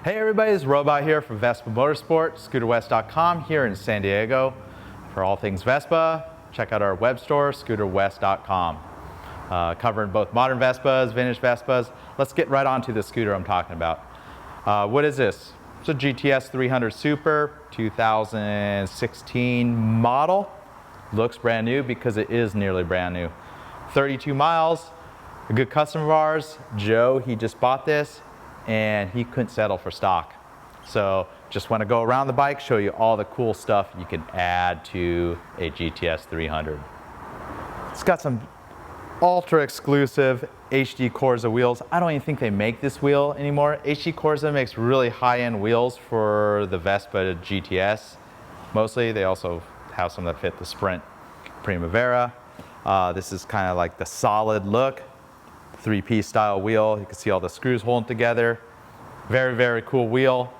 Hey everybody, it's Robot here from Vespa Motorsport, scooterwest.com here in San Diego. For all things Vespa, check out our web store, scooterwest.com. Covering both modern Vespas, vintage Vespas. Let's get right on to the scooter I'm talking about. What is this? It's a GTS 300 Super, 2016 model. Looks brand new because it is nearly brand new. 32 miles, a good customer of ours, Joe, he just bought this and he couldn't settle for stock. So just want to go around the bike, show you all the cool stuff you can add to a GTS 300. It's got some ultra exclusive HD Corsa wheels. I don't even think they make this wheel anymore. HD Corsa makes really high-end wheels for the Vespa GTS. Mostly, they also have some that fit the Sprint Primavera. This is kind of like the solid look. Three-piece style wheel. You can see all the screws holding together. Very, very cool wheel.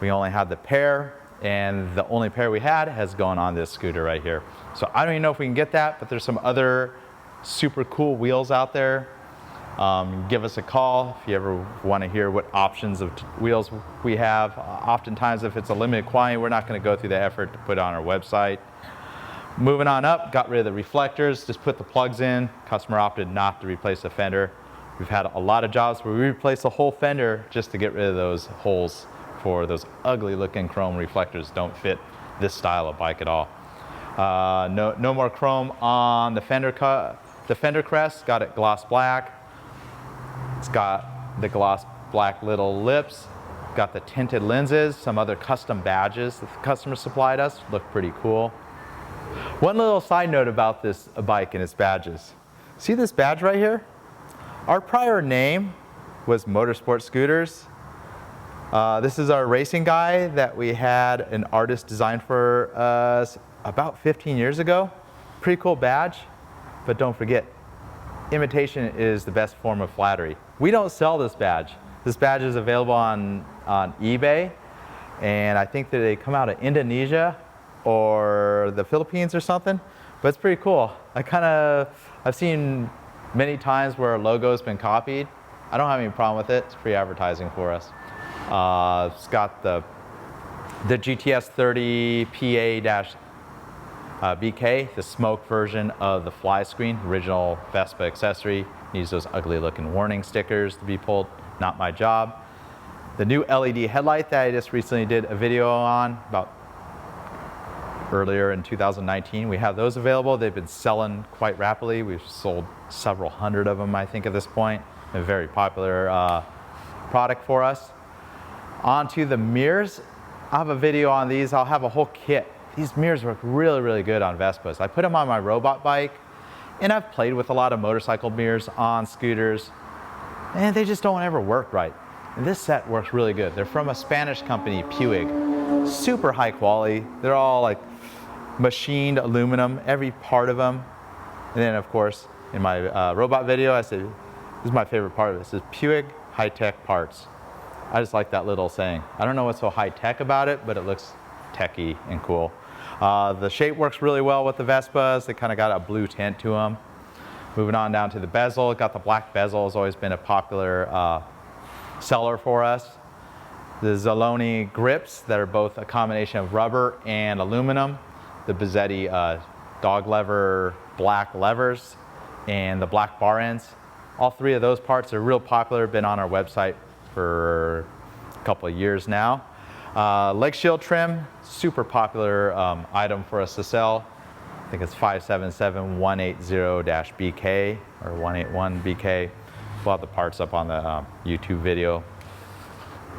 We only had the pair, and the only pair we had has gone on this scooter right here. So I don't even know if we can get that, but there's some other super cool wheels out there. Give us a call if you ever want to hear what options of wheels we have. Oftentimes, if it's a limited quantity, we're not going to go through the effort to put it on our website. Moving on up, got rid of the reflectors, just put the plugs in. Customer opted not to replace the fender. We've had a lot of jobs where we replace the whole fender just to get rid of those holes for those ugly looking chrome reflectors. Don't fit this style of bike at all. No more chrome on the fender crest. Got it gloss black. It's got the gloss black little lips. Got the tinted lenses, some other custom badges that the customer supplied us. Look pretty cool. One little side note about this bike and its badges. See this badge right here? Our prior name was Motorsport Scooters. This is our racing guy that we had an artist design for us about 15 years ago. Pretty cool badge, but don't forget, imitation is the best form of flattery. We don't sell this badge. This badge is available on eBay, and I think that they come out of Indonesia or the Philippines or something, but it's pretty cool. I've seen many times where our logo's been copied. I don't have any problem with it. It's free advertising for us. It's got the GTS 30 PA-BK, the smoke version of the fly screen, original Vespa accessory. Needs those ugly looking warning stickers to be pulled, not my job. The new LED headlight that I just recently did a video on about earlier in 2019. We have those available. They've been selling quite rapidly. We've sold several hundred of them, I think, at this point. A very popular product for us. Onto the mirrors. I have a video on these. I'll have a whole kit. These mirrors work really, really good on Vespas. I put them on my robot bike, and I've played with a lot of motorcycle mirrors on scooters, and they just don't ever work right. And this set works really good. They're from a Spanish company, Piaggio. Super high quality. They're all like machined aluminum, every part of them. And then of course, in my robot video, I said, this is my favorite part of this, is Piaggio high-tech parts. I just like that little saying. I don't know what's so high-tech about it, but it looks techy and cool. The shape works really well with the Vespas. They kind of got a blue tint to them. Moving on down to the bezel. Got the black bezel, has always been a popular seller for us. The Zelioni grips that are both a combination of rubber and aluminum. The Bezzetti dog lever black levers and the black bar ends. All three of those parts are real popular, been on our website for a couple of years now. Legshield Trim, super popular item for us to sell. I think it's 577180-BK or 181BK. We'll have the parts up on the YouTube video.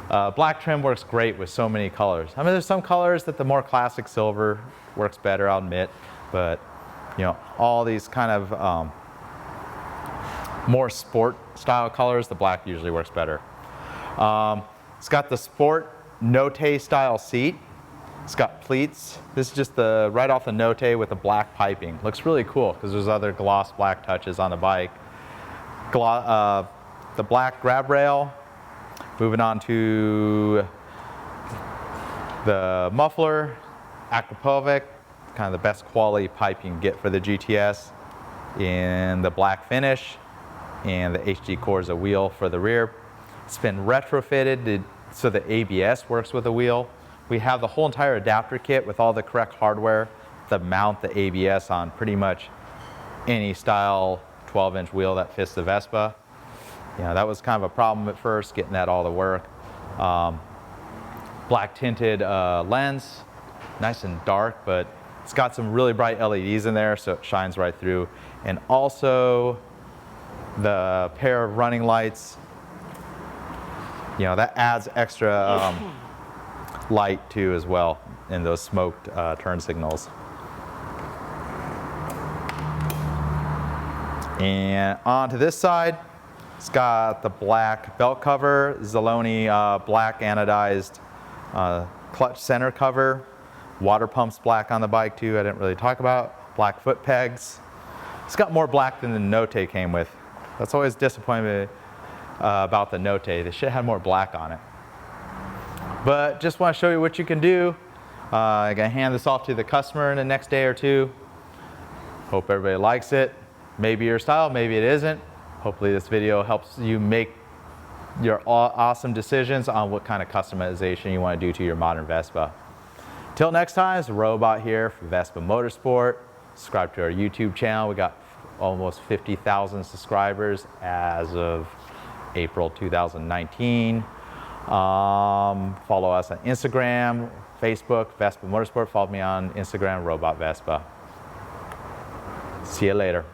Black trim works great with so many colors. I mean, there's some colors that the more classic silver works better, I'll admit, but you know, all these kind of more sport style colors, the black usually works better. It's got the sport Note style seat. It's got pleats. This is just the right off the Note with the black piping. Looks really cool because there's other gloss black touches on the bike. The black grab rail. Moving on to the muffler, Akrapovic, kind of the best quality pipe you can get for the GTS, in the black finish, and the HD Corsa wheel for the rear. It's been retrofitted so the ABS works with the wheel. We have the whole entire adapter kit with all the correct hardware to mount the ABS on pretty much any style 12-inch wheel that fits the Vespa. You know, that was kind of a problem at first, getting that all to work. Black tinted lens, nice and dark, but it's got some really bright LEDs in there, so it shines right through. And also the pair of running lights, you know, that adds extra light too as well in those smoked turn signals. And on to this side, it's got the black belt cover, Zelioni black anodized clutch center cover, water pumps black on the bike too, I didn't really talk about, black foot pegs. It's got more black than the Note came with. That's always disappointing me about the Note. They should have had more black on it. But just want to show you what you can do. I'm going to hand this off to the customer in the next day or two. Hope everybody likes it. Maybe your style, maybe it isn't. Hopefully this video helps you make your awesome decisions on what kind of customization you want to do to your modern Vespa. Till next time, it's Robot here for Vespa Motorsport. Subscribe to our YouTube channel. We got almost 50,000 subscribers as of April 2019. Follow us on Instagram, Facebook, Vespa Motorsport. Follow me on Instagram, Robot Vespa. See you later.